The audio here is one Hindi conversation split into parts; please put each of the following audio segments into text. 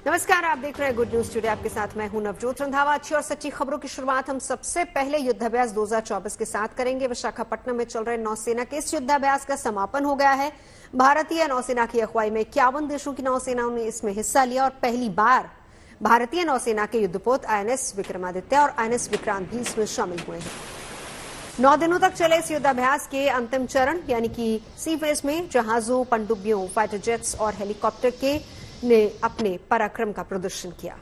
नमस्कार, आप देख रहे हैं गुड न्यूज टुडे। आपके साथ मैं हूं नवजोत रंधावा। अच्छी और सच्ची खबरों की शुरुआत हम सबसे पहले युद्धाभ्यास 2024 के साथ करेंगे। विशाखापट्टनम में चल रहे नौसेना के इस युद्धाभ्यास का समापन हो गया है। भारतीय नौसेना की अगुवाई में 51 देशों की नौसेनाओं ने इसमें हिस्सा लिया और पहली बार भारतीय नौसेना के युद्धपोत INS विक्रमादित्य और INS विक्रांत भी इसमें शामिल हुए हैं। 9 दिनों तक चले इस युद्धाभ्यास के अंतिम चरण यानी कि सी फेज में जहाजों, पनडुब्बियों, फाइटर जेट्स और हेलीकॉप्टर ने अपने पराक्रम का प्रदर्शन किया।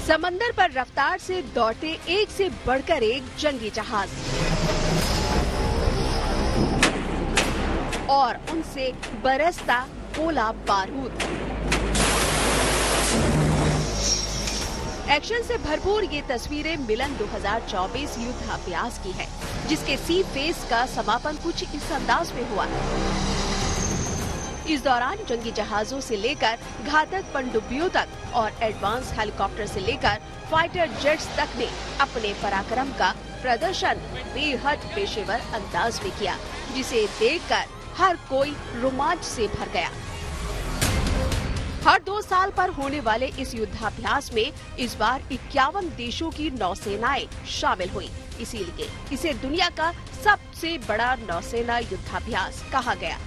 समंदर पर रफ्तार से दौड़ते एक से बढ़कर एक जंगी जहाज और उनसे बरसता गोला बारूद। एक्शन से भरपूर ये तस्वीरें मिलन 2024 युद्धाभ्यास की है, जिसके सी फेज का समापन कुछ इस अंदाज में हुआ। इस दौरान जंगी जहाजों से लेकर घातक पनडुब्बियों तक और एडवांस हेलीकॉप्टर से लेकर फाइटर जेट्स तक ने अपने पराक्रम का प्रदर्शन बेहद पेशेवर अंदाज में किया, जिसे देखकर हर कोई रोमांच से भर गया। हर 2 साल पर होने वाले इस युद्धाभ्यास में इस बार 51 देशों की नौसेनाएं शामिल हुई, इसीलिए इसे दुनिया का सबसे बड़ा नौसेना युद्धाभ्यास कहा गया।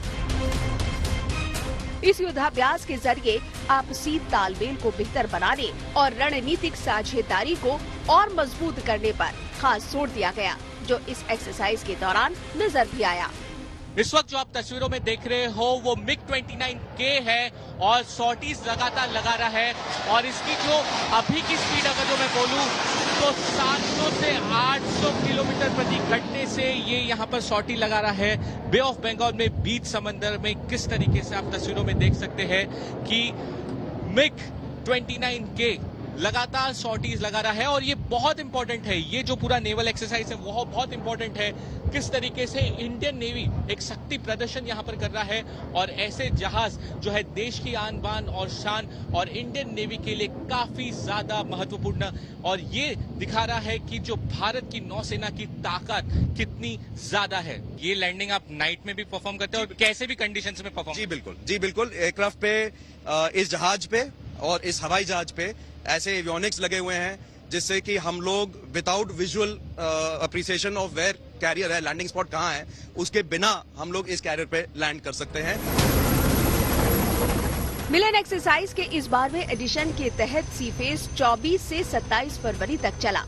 इस युद्धाभ्यास के जरिए आपसी तालमेल को बेहतर बनाने और रणनीतिक साझेदारी को और मजबूत करने पर खास जोर दिया गया, जो इस एक्सरसाइज के दौरान नजर भी आया। इस वक्त जो आप तस्वीरों में देख रहे हो वो MiG-29K है और सॉर्टीज लगातार लगा रहा है और इसकी जो अभी की स्पीड अगर जो मैं बोलूं तो 700 से 800 किलोमीटर प्रति घंटे से ये यहाँ पर सॉर्टी लगा रहा है। बे ऑफ बंगाल में बीच समंदर में किस तरीके से आप तस्वीरों में देख सकते हैं कि MiG-29K लगातार सॉर्टीज लगा रहा है और ये बहुत इंपॉर्टेंट है। ये जो पूरा नेवल एक्सरसाइज है वो बहुत इंपॉर्टेंट है। किस तरीके से इंडियन नेवी एक शक्ति प्रदर्शन यहाँ पर कर रहा है और ऐसे जहाज जो है देश की आन बान और शान और इंडियन नेवी के लिए काफी ज्यादा महत्वपूर्ण और ये दिखा रहा है कि जो भारत की नौसेना की ताकत कितनी ज्यादा है। ये लैंडिंग आप नाइट में भी परफॉर्म करते हैं और कैसे भी कंडीशंस में परफॉर्म? जी बिल्कुल एयरक्राफ्ट पे, इस जहाज पे और इस हवाई जहाज पे ऐसे एवियोनिक्स लगे हुए हैं जिससे कि हम लोग without visual appreciation of where carrier है, लैंडिंग स्पॉट कहाँ है, उसके बिना हम लोग इस कैरियर पे लैंड कर सकते हैं। मिलन एक्सरसाइज के इस 12वें एडिशन के तहत सी फेज 24 से 27 फरवरी तक चला।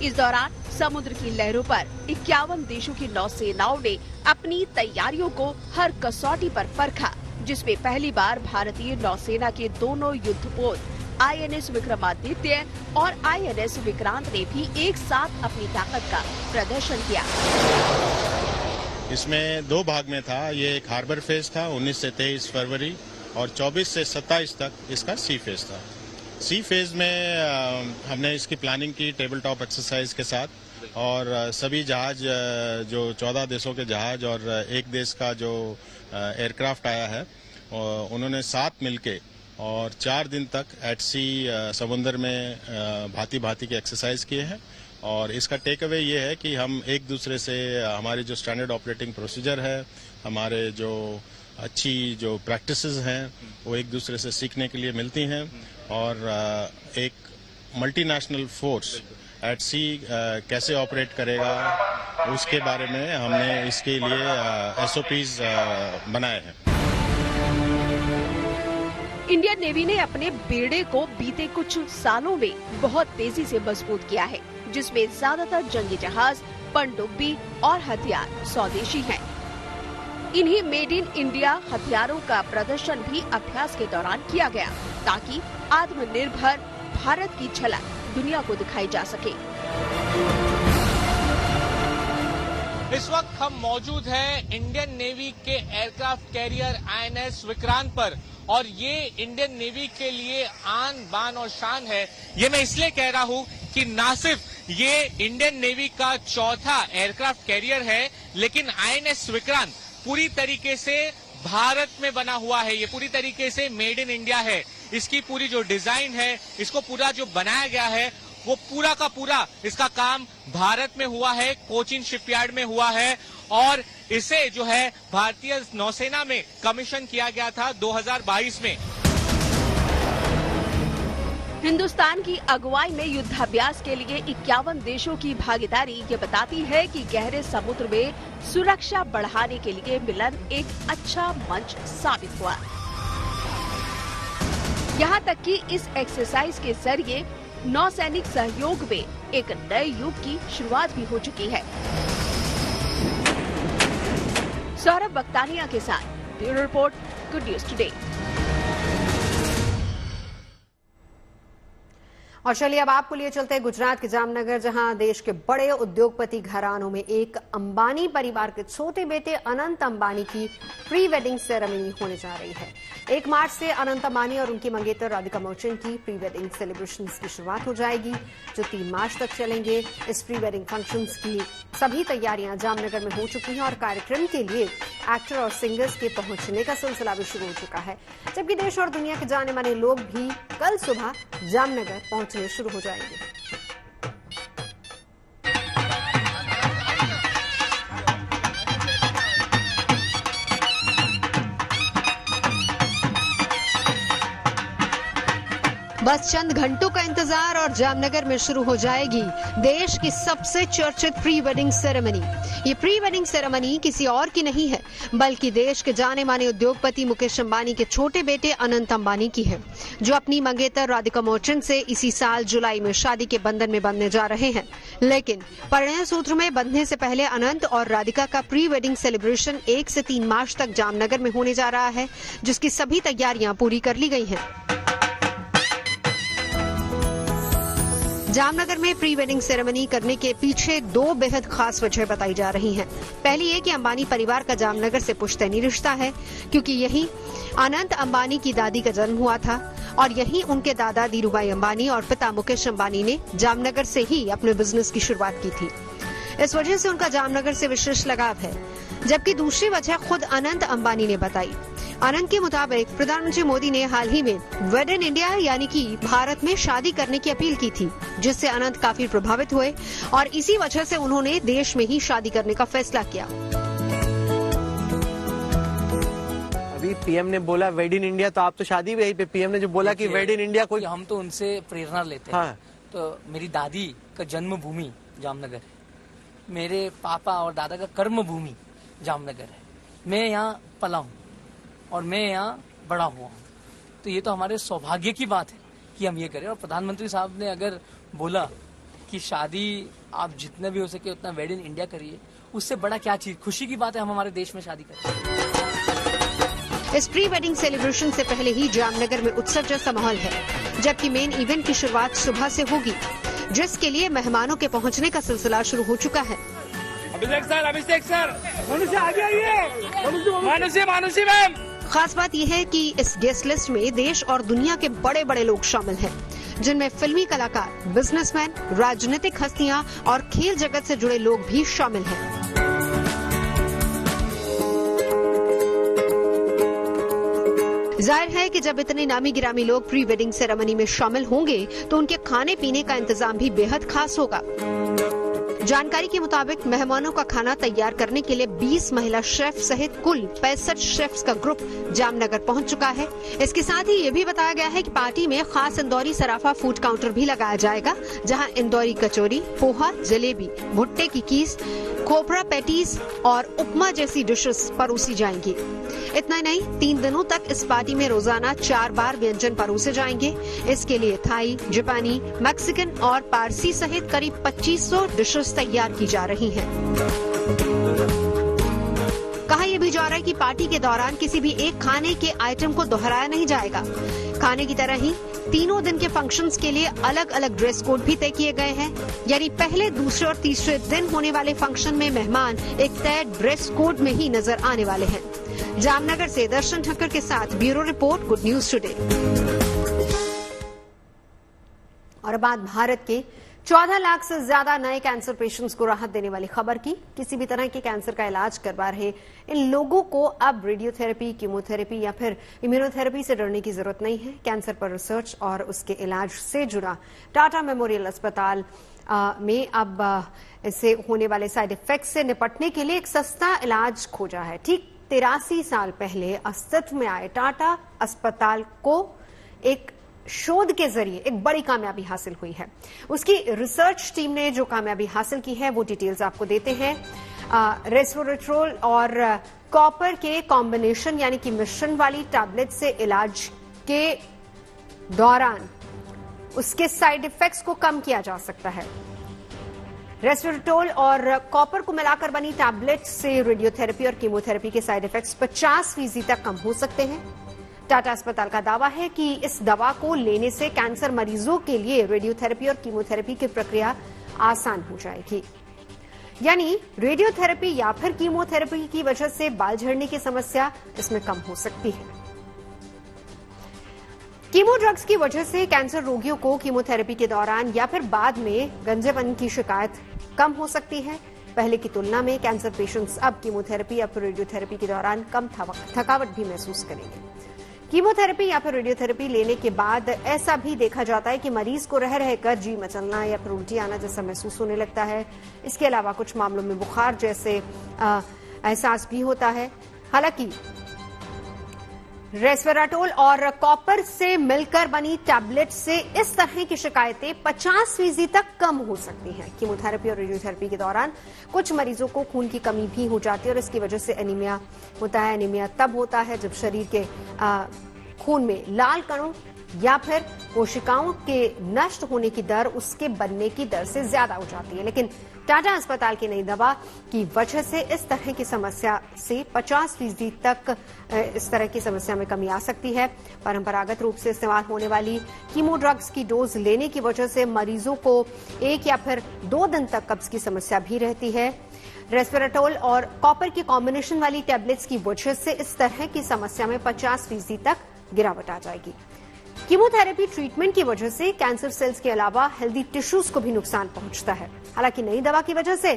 इस दौरान समुद्र की लहरों पर 51 देशों की नौसेनाओं ने अपनी तैयारियों को हर कसौटी पर परखा, जिसमें पहली बार भारतीय नौसेना के दोनों युद्धपोत INS विक्रमादित्य और INS विक्रांत ने भी एक साथ अपनी ताकत का प्रदर्शन किया। इसमें 2 भाग में था। ये एक हार्बर फेज था 19 से 23 फरवरी और 24 से 27 तक इसका सी फेज था। सी फेज में हमने इसकी प्लानिंग की टेबल टॉप एक्सरसाइज के साथ और सभी जहाज जो 14 देशों के जहाज और एक देश का जो एयरक्राफ्ट आया है उन्होंने साथ मिलके और 4 दिन तक एट सी समुद्र में भांति भांति के एक्सरसाइज किए हैं और इसका टेक अवे ये है कि हम एक दूसरे से हमारी जो स्टैंडर्ड ऑपरेटिंग प्रोसीजर है, हमारे जो अच्छी जो प्रैक्टिसेस हैं वो एक दूसरे से सीखने के लिए मिलती हैं और एक मल्टीनेशनल फोर्स एट सी कैसे ऑपरेट करेगा उसके बारे में हमने इसके लिए SOPs बनाए हैं। इंडियन नेवी ने अपने बेड़े को बीते कुछ सालों में बहुत तेजी से मजबूत किया है, जिसमें ज्यादातर जंगी जहाज, पनडुब्बी और हथियार स्वदेशी हैं। इन्हीं मेड इन इंडिया हथियारों का प्रदर्शन भी अभ्यास के दौरान किया गया, ताकि आत्मनिर्भर भारत की झलक दुनिया को दिखाई जा सके। इस वक्त हम मौजूद हैं इंडियन नेवी के एयरक्राफ्ट कैरियर INS विक्रांत पर और ये इंडियन नेवी के लिए आन बान और शान है। ये मैं इसलिए कह रहा हूँ कि ना सिर्फ ये इंडियन नेवी का चौथा एयरक्राफ्ट कैरियर है, लेकिन INS विक्रांत पूरी तरीके से भारत में बना हुआ है। ये पूरी तरीके से मेड इन इंडिया है। इसकी पूरी जो डिजाइन है, इसको पूरा जो बनाया गया है, वो पूरा का पूरा इसका काम भारत में हुआ है, कोचीन शिपयार्ड में हुआ है और इसे जो है भारतीय नौसेना में कमीशन किया गया था 2022 में। हिंदुस्तान की अगुवाई में युद्धाभ्यास के लिए 51 देशों की भागीदारी ये बताती है कि गहरे समुद्र में सुरक्षा बढ़ाने के लिए मिलन एक अच्छा मंच साबित हुआ। यहाँ तक कि इस एक्सरसाइज के जरिए नौसैनिक सहयोग में एक नए युग की शुरुआत भी हो चुकी है। सौरभ बख्तानिया के साथ bureau report, good news today. और चलिए अब आपको लिए चलते हैं गुजरात के जामनगर, जहां देश के बड़े उद्योगपति घरानों में एक अंबानी परिवार के छोटे बेटे अनंत अंबानी की प्री वेडिंग सेरेमनी होने जा रही है। 1 मार्च से अनंत अंबानी और उनकी मंगेतर राधिका मर्चेंट की प्री वेडिंग सेलिब्रेशंस की शुरुआत हो जाएगी, जो 3 मार्च तक चलेंगे। इस प्री वेडिंग फंक्शंस की सभी तैयारियां जामनगर में हो चुकी हैं और कार्यक्रम के लिए एक्टर और सिंगर्स के पहुंचने का सिलसिला भी शुरू हो चुका है, जबकि देश और दुनिया के जाने माने लोग भी कल सुबह जामनगर पहुंचने शुरू हो जाएंगे। बस चंद घंटों का इंतजार और जामनगर में शुरू हो जाएगी देश की सबसे चर्चित प्री वेडिंग सेरेमनी। ये प्री वेडिंग सेरेमनी किसी और की नहीं है, बल्कि देश के जाने माने उद्योगपति मुकेश अंबानी के छोटे बेटे अनंत अंबानी की है, जो अपनी मंगेतर राधिका मर्चेंट से इसी साल जुलाई में शादी के बंधन में बंधने जा रहे हैं। लेकिन परिणय सूत्र में बंधने से पहले अनंत और राधिका का प्री वेडिंग सेलिब्रेशन 1 से 3 मार्च तक जामनगर में होने जा रहा है, जिसकी सभी तैयारियां पूरी कर ली गई हैं। जामनगर में प्री वेडिंग सेरेमनी करने के पीछे 2 बेहद खास वजह बताई जा रही हैं। पहली ये कि अंबानी परिवार का जामनगर से पुश्तैनी रिश्ता है, क्योंकि यहीं अनंत अंबानी की दादी का जन्म हुआ था और यहीं उनके दादा धीरूभाई अंबानी और पिता मुकेश अंबानी ने जामनगर से ही अपने बिजनेस की शुरुआत की थी। इस वजह से उनका जामनगर से विशेष लगाव है। जबकि दूसरी वजह खुद अनंत अंबानी ने बताई। अनंत के मुताबिक प्रधानमंत्री मोदी ने हाल ही में वेड इन इंडिया यानी कि भारत में शादी करने की अपील की थी, जिससे अनंत काफी प्रभावित हुए और इसी वजह से उन्होंने देश में ही शादी करने का फैसला किया। अभी पीएम ने बोला वेड इन इंडिया, तो आप तो शादी भी यहीं पे, पीएम ने जो बोला कि वेड इन इंडिया, कोई हम तो उनसे प्रेरणा लेते हैं। हाँ। तो मेरी दादी का जन्मभूमि जामनगर है, मेरे पापा और दादा का कर्म भूमि जामनगर है। मैं यहाँ पला हूँ और मैं यहाँ बड़ा हुआ हूँ, तो ये तो हमारे सौभाग्य की बात है कि हम ये करें। और प्रधानमंत्री साहब ने अगर बोला कि शादी आप जितना भी हो सके उतना वेड इन इंडिया करिए, उससे बड़ा क्या चीज, खुशी की बात है हम हमारे देश में शादी करें। इस प्री वेडिंग सेलिब्रेशन से पहले ही जामनगर में उत्सव जैसा माहौल है, जबकि मेन इवेंट की शुरुआत सुबह से होगी, जिसके लिए मेहमानों के पहुंचने का सिलसिला शुरू हो चुका है। अभिषेक सर, मानुषी आगे आइए, मानुषी मैम। खास बात यह है कि इस गेस्ट लिस्ट में देश और दुनिया के बड़े बड़े लोग शामिल हैं, जिनमें फिल्मी कलाकार, बिजनेसमैन, राजनीतिक हस्तियां और खेल जगत से जुड़े लोग भी शामिल हैं। जाहिर है कि जब इतने नामी गिरामी लोग प्री वेडिंग सेरेमनी में शामिल होंगे तो उनके खाने पीने का इंतजाम भी बेहद खास होगा। जानकारी के मुताबिक मेहमानों का खाना तैयार करने के लिए 20 महिला शेफ सहित कुल 65 शेफ्स का ग्रुप जामनगर पहुंच चुका है। इसके साथ ही ये भी बताया गया है कि पार्टी में खास इंदौरी सराफा फूड काउंटर भी लगाया जाएगा, जहां इंदौरी कचौरी, पोहा, जलेबी, भुट्टे की कीस, खोपरा पैटीज और उपमा जैसी डिशेस परोसी जाएंगी। इतना ही नहीं, 3 दिनों तक इस पार्टी में रोजाना 4 बार व्यंजन परोसे जाएंगे। इसके लिए थाई, जापानी, मैक्सिकन और पारसी सहित करीब 2500 डिशेस तैयार की जा रही हैं। कहा यह भी जा रहा है कि पार्टी के दौरान किसी भी एक खाने के आइटम को दोहराया नहीं जाएगा। खाने की तरह ही तीनों दिन के फंक्शंस के लिए अलग अलग ड्रेस कोड भी तय किए गए हैं, यानी पहले, दूसरे और तीसरे दिन होने वाले फंक्शन में मेहमान एक तय ड्रेस कोड में ही नजर आने वाले हैं। जामनगर से दर्शन ठक्कर के साथ bureau report, good news today. और बात भारत के 14 लाख से ज्यादा नए कैंसर पेशेंट्स को राहत देने वाली खबर की। किसी भी तरह के कैंसर का इलाज करवा रहे इन लोगों को अब रेडियोथेरेपी, कीमोथेरेपी या फिर इम्यूनोथेरेपी से डरने की जरूरत नहीं है। कैंसर पर रिसर्च और उसके इलाज से जुड़ा टाटा मेमोरियल अस्पताल में अब इससे होने वाले साइड इफेक्ट से निपटने के लिए एक सस्ता इलाज खोजा है। ठीक 83 साल पहले अस्तित्व में आए टाटा अस्पताल को एक शोध के जरिए एक बड़ी कामयाबी हासिल हुई है। उसकी रिसर्च टीम ने जो कामयाबी हासिल की है वो डिटेल्स आपको देते हैं। रेस्वेराट्रोल और कॉपर के कॉम्बिनेशन यानी कि मिश्रण वाली टैबलेट से इलाज के दौरान उसके साइड इफेक्ट्स को कम किया जा सकता है। रेस्वेराट्रोल और कॉपर को मिलाकर बनी टैबलेट से रेडियोथेरेपी और कीमोथेरेपी के साइड इफेक्ट्स 50% तक कम हो सकते हैं। टाटा अस्पताल का दावा है कि इस दवा को लेने से कैंसर मरीजों के लिए रेडियोथेरेपी और कीमोथेरेपी की प्रक्रिया आसान हो जाएगी। यानी रेडियोथेरेपी या फिर कीमोथेरेपी की वजह से बाल झड़ने की समस्या इसमें कम हो सकती है। कीमो ड्रग्स की वजह से कैंसर रोगियों को कीमोथेरेपी के दौरान या फिर बाद में गंजेपन की शिकायत कम हो सकती है। पहले की तुलना में कैंसर पेशेंट्स अब कीमोथेरेपी या फिर रेडियोथेरेपी के दौरान कम थकावट भी महसूस करेंगे। कीमोथेरेपी या फिर रेडियोथेरेपी लेने के बाद ऐसा भी देखा जाता है कि मरीज को रह रहकर जी मचलना या फिर उल्टी आना जैसा महसूस होने लगता है। इसके अलावा कुछ मामलों में बुखार जैसे एहसास भी होता है। हालांकि रेस्वेराट्रोल और कॉपर से मिलकर बनी टैबलेट से इस तरह की शिकायतें 50% तक कम हो सकती हैं। कीमोथेरेपी और रेडियोथेरेपी के दौरान कुछ मरीजों को खून की कमी भी हो जाती है और इसकी वजह से एनीमिया होता है। एनीमिया तब होता है जब शरीर के खून में लाल कणों या फिर कोशिकाओं के नष्ट होने की दर उसके बनने की दर से ज्यादा हो जाती है। लेकिन टाटा अस्पताल की नई दवा की वजह से इस तरह की समस्या से 50% तक इस तरह की समस्या में कमी आ सकती है। परंपरागत रूप से इस्तेमाल होने वाली कीमो ड्रग्स की डोज लेने की वजह से मरीजों को 1 या फिर 2 दिन तक कब्ज की समस्या भी रहती है। रेस्वेराट्रोल और कॉपर की कॉम्बिनेशन वाली टैबलेट्स की वजह से इस तरह की समस्या में 50% तक गिरावट आ जाएगी। कीमोथेरेपी ट्रीटमेंट की वजह से कैंसर सेल्स के अलावा हेल्दी टिश्यूज को भी नुकसान पहुंचता है। हालांकि नई दवा की वजह से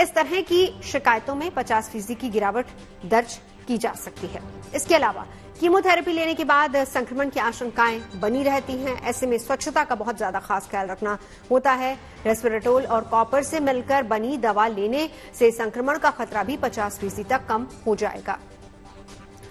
इस तरह की शिकायतों में 50% की गिरावट दर्ज की जा सकती है। इसके अलावा कीमोथेरेपी लेने के बाद संक्रमण की आशंकाएं बनी रहती हैं। ऐसे में स्वच्छता का बहुत ज्यादा खास ख्याल रखना होता है। रेस्वेराट्रोल और कॉपर से मिलकर बनी दवा लेने से संक्रमण का खतरा भी 50% तक कम हो जाएगा।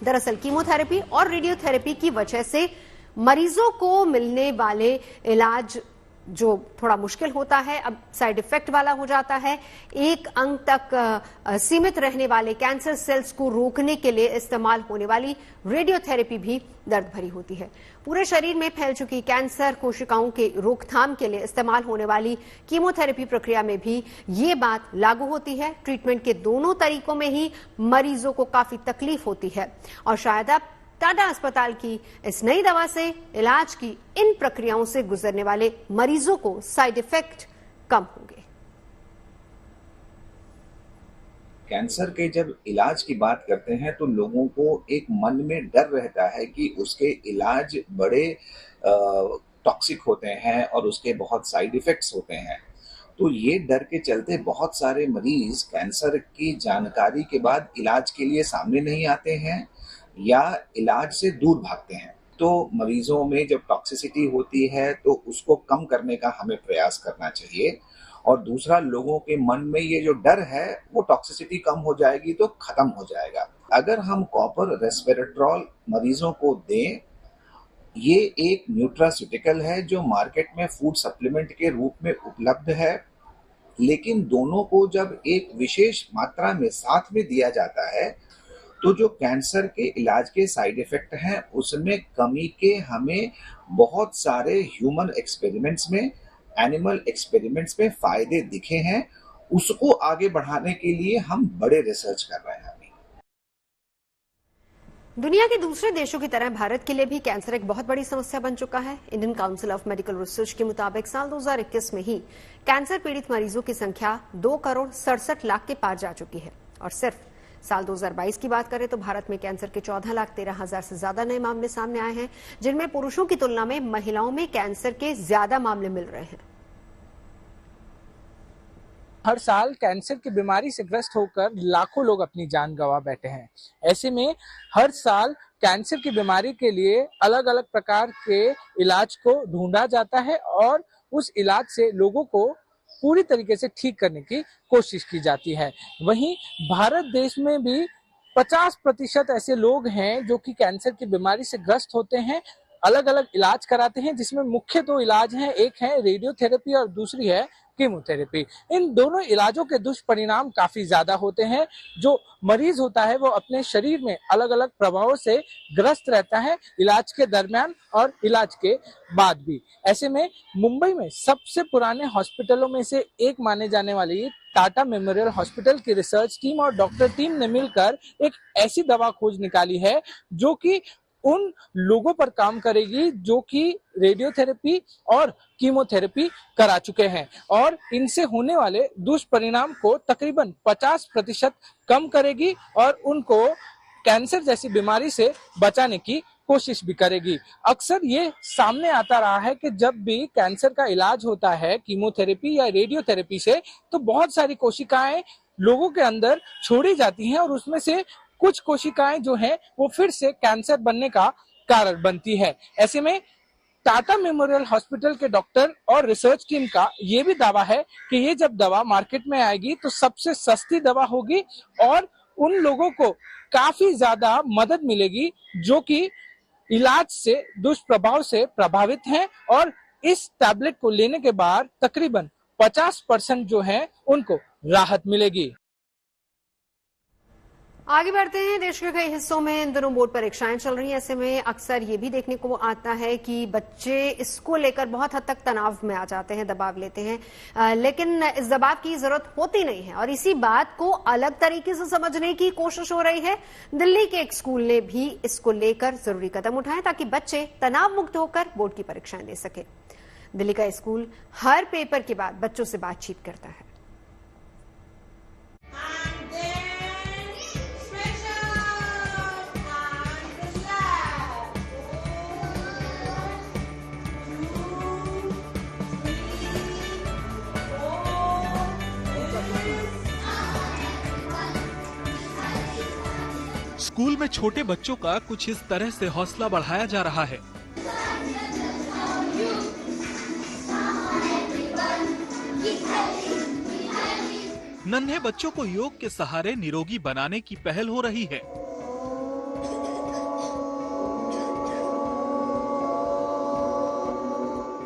दरअसल कीमोथेरेपी और रेडियोथेरेपी की वजह से मरीजों को मिलने वाले इलाज जो थोड़ा मुश्किल होता है अब साइड इफेक्ट वाला हो जाता है। एक अंग तक सीमित रहने वाले कैंसर सेल्स को रोकने के लिए इस्तेमाल होने वाली रेडियोथेरेपी भी दर्द भरी होती है। पूरे शरीर में फैल चुकी कैंसर कोशिकाओं के रोकथाम के लिए इस्तेमाल होने वाली कीमोथेरेपी प्रक्रिया में भी ये बात लागू होती है। ट्रीटमेंट के दोनों तरीकों में ही मरीजों को काफी तकलीफ होती है और शायद अब टाटा अस्पताल की इस नई दवा से इलाज की इन प्रक्रियाओं से गुजरने वाले मरीजों को साइड इफेक्ट कम होंगे। कैंसर के जब इलाज की बात करते हैं तो लोगों को एक मन में डर रहता है कि उसके इलाज बड़े टॉक्सिक होते हैं और उसके बहुत साइड इफेक्ट्स होते हैं। तो ये डर के चलते बहुत सारे मरीज कैंसर की जानकारी के बाद इलाज के लिए सामने नहीं आते हैं या इलाज से दूर भागते हैं। तो मरीजों में जब टॉक्सिसिटी होती है तो उसको कम करने का हमें प्रयास करना चाहिए। और दूसरा, लोगों के मन में ये जो डर है वो टॉक्सिसिटी कम हो जाएगी तो खत्म हो जाएगा। अगर हम कॉपर रेस्वेराट्रोल मरीजों को दें, ये एक न्यूट्रास्यूटिकल है जो मार्केट में फूड सप्लीमेंट के रूप में उपलब्ध है। लेकिन दोनों को जब एक विशेष मात्रा में साथ में दिया जाता है तो जो कैंसर के इलाज के साइड इफेक्ट हैं उसमें कमी के हमें बहुत सारे ह्यूमन एक्सपेरिमेंट्स में, एनिमल एक्सपेरिमेंट्स में फायदे दिखे हैं। उसको आगे बढ़ाने के लिए हम बड़े रिसर्च कर रहे हैं। दुनिया के दूसरे देशों की तरह भारत के लिए भी कैंसर एक बहुत बड़ी समस्या बन चुका है। Indian council of medical research के मुताबिक साल 2021 में ही कैंसर पीड़ित मरीजों की संख्या 2,67,00,000 के पार जा चुकी है और सिर्फ साल 2022 की बात करें तो भारत में कैंसर के 14,13,000 से ज्यादा नए मामले सामने आए हैं, जिनमें पुरुषों की तुलना में महिलाओं में कैंसर के ज्यादा मामले मिल रहे हैं। हर साल कैंसर की बीमारी से ग्रस्त होकर लाखों लोग अपनी जान गंवा बैठे हैं। ऐसे में हर साल कैंसर की बीमारी के लिए अलग अलग प्रकार के इलाज को ढूंढा जाता है और उस इलाज से लोगों को पूरी तरीके से ठीक करने की कोशिश की जाती है। वहीं भारत देश में भी 50% ऐसे लोग हैं जो कि कैंसर की बीमारी से ग्रस्त होते हैं, अलग अलग इलाज कराते हैं, जिसमें मुख्य 2 इलाज हैं, एक है रेडियोथेरेपी और दूसरी है कीमोथेरेपी। इन दोनों इलाजों के दुष्परिणाम काफी ज्यादा होते हैं। जो मरीज होता है वो अपने शरीर में अलग अलग प्रभावों से ग्रस्त रहता है, इलाज के दरमियान और इलाज के बाद भी। ऐसे में मुंबई में सबसे पुराने हॉस्पिटलों में से एक माने जाने वाली टाटा मेमोरियल हॉस्पिटल की रिसर्च टीम और डॉक्टर टीम ने मिलकर एक ऐसी दवा खोज निकाली है जो कि उन लोगों पर काम करेगी जो कि रेडियोथेरेपी और कीमोथेरेपी करा चुके हैं और इनसे होने वाले दुष्परिणाम को तकरीबन 50% कम करेगी और उनको कैंसर जैसी बीमारी से बचाने की कोशिश भी करेगी। अक्सर ये सामने आता रहा है कि जब भी कैंसर का इलाज होता है कीमोथेरेपी या रेडियोथेरेपी से, तो बहुत सारी कोशिकाएं लोगों के अंदर छोड़ी जाती हैं और उसमें से कुछ कोशिकाएं जो हैं वो फिर से कैंसर बनने का कारण बनती है। ऐसे में टाटा मेमोरियल हॉस्पिटल के डॉक्टर और रिसर्च टीम का ये भी दावा है कि ये जब दवा मार्केट में आएगी तो सबसे सस्ती दवा होगी और उन लोगों को काफी ज्यादा मदद मिलेगी जो कि इलाज से दुष्प्रभाव से प्रभावित हैं और इस टैबलेट को लेने के बाद तकरीबन 50% जो है उनको राहत मिलेगी। आगे बढ़ते हैं। देश के कई हिस्सों में इन दिनों बोर्ड परीक्षाएं चल रही हैं। ऐसे में अक्सर ये भी देखने को आता है कि बच्चे इसको लेकर बहुत हद तक तनाव में आ जाते हैं, दबाव लेते हैं, लेकिन इस दबाव की जरूरत होती नहीं है और इसी बात को अलग तरीके से समझने की कोशिश हो रही है। दिल्ली के एक स्कूल ने भी इसको लेकर जरूरी कदम उठाए ताकि बच्चे तनाव मुक्त होकर बोर्ड की परीक्षाएं दे सके। दिल्ली का स्कूल हर पेपर के बाद बच्चों से बातचीत करता है। स्कूल में छोटे बच्चों का कुछ इस तरह से हौसला बढ़ाया जा रहा है। नन्हे बच्चों को योग के सहारे निरोगी बनाने की पहल हो रही है।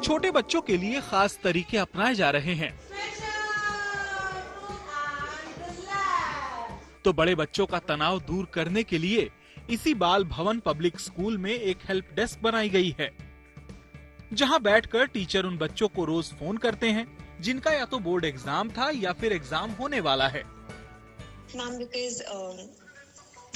छोटे बच्चों के लिए खास तरीके अपनाए जा रहे हैं तो बड़े बच्चों का तनाव दूर करने के लिए इसी बाल भवन पब्लिक स्कूल में एक हेल्प डेस्क बनाई गई है, जहां बैठकर टीचर उन बच्चों को रोज फोन करते हैं जिनका या तो बोर्ड एग्जाम था या फिर एग्जाम होने वाला है। मैम, बिकॉज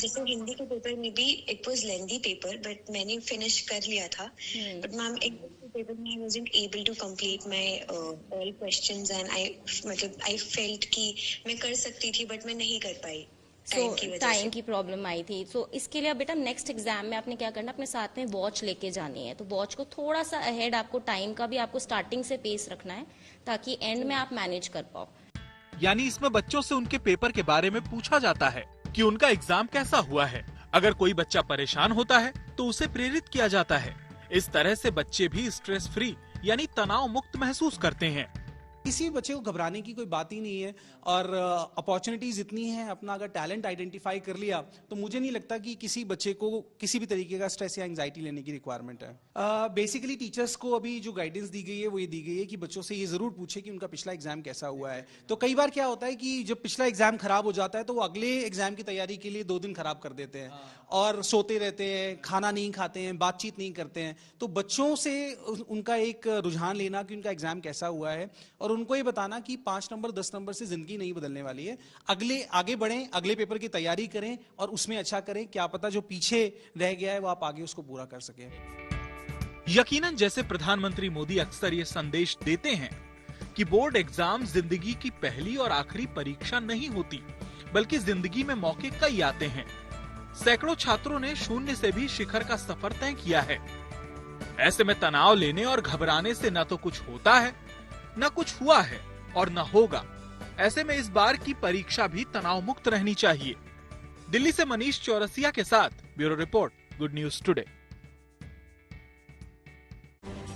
जैसे हिंदी के पेपर में भी it was lengthy paper but मैंने फिनिश कर लिया था, बट मैम एक पेपर में I wasn't able to complete my all questions and I felt कि मैं कर सकती थी बट मैं नहीं कर पाई। टाइम की प्रॉब्लम आई थी। इसके लिए बेटा नेक्स्ट एग्जाम में आपने क्या करना, अपने साथ में वॉच लेके जानी है। तो वॉच को थोड़ा सा अहेड आपको टाइम का भी आपको स्टार्टिंग से पेस रखना है ताकि एंड में आप मैनेज कर पाओ। यानी इसमें बच्चों से उनके पेपर के बारे में पूछा जाता है कि उनका एग्जाम कैसा हुआ है। अगर कोई बच्चा परेशान होता है तो उसे प्रेरित किया जाता है। इस तरह से बच्चे भी स्ट्रेस फ्री यानी तनाव मुक्त महसूस करते हैं। किसी बच्चे को घबराने की कोई बात ही नहीं है और अपॉर्चुनिटीज इतनी हैं। अपना अगर टैलेंट आइडेंटिफाई कर लिया तो मुझे नहीं लगता कि किसी बच्चे को किसी भी तरीके का स्ट्रेस या एंजाइटी लेने की रिक्वायरमेंट है। बेसिकली टीचर्स को अभी जो गाइडेंस दी गई है वो ये दी गई है कि बच्चों से ये जरूर पूछे कि उनका पिछला एग्जाम कैसा हुआ है। तो कई बार क्या होता है कि जब पिछला एग्जाम खराब हो जाता है तो वो अगले एग्जाम की तैयारी के लिए 2 दिन खराब कर देते हैं और सोते रहते हैं, खाना नहीं खाते हैं, बातचीत नहीं करते हैं। तो बच्चों से उनका एक रुझान लेना कि उनका एग्जाम कैसा हुआ है और उनको ये बताना कि 5 नंबर 10 नंबर से जिंदगी नहीं बदलने वाली है। आगे बढ़ें, अगले पेपर की तैयारी करें और उसमें अच्छा करें। क्या पता जो पीछे रह गया है वो आप आगे उसको पूरा कर सकें। यकीनन जैसे प्रधानमंत्री मोदी अक्सर ये संदेश देते हैं कि बोर्ड एग्जाम जिंदगी की पहली और आखिरी परीक्षा नहीं होती, बल्कि जिंदगी में मौके कई आते हैं। सैकड़ों छात्रों ने शून्य से भी शिखर का सफर तय किया है। ऐसे में तनाव लेने और घबराने से न तो कुछ होता है, न कुछ हुआ है और न होगा, ऐसे में इस बार की परीक्षा भी तनाव मुक्त रहनी चाहिए। दिल्ली से मनीष चौरसिया के साथ bureau report, good news today.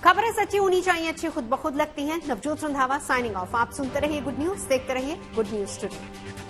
खबरें सच्ची होनी चाहिए, अच्छी खुद ब खुद लगती हैं। Navjot Randhawa signing off. आप सुनते रहिए गुड न्यूज, देखते रहिए गुड न्यूज टुडे।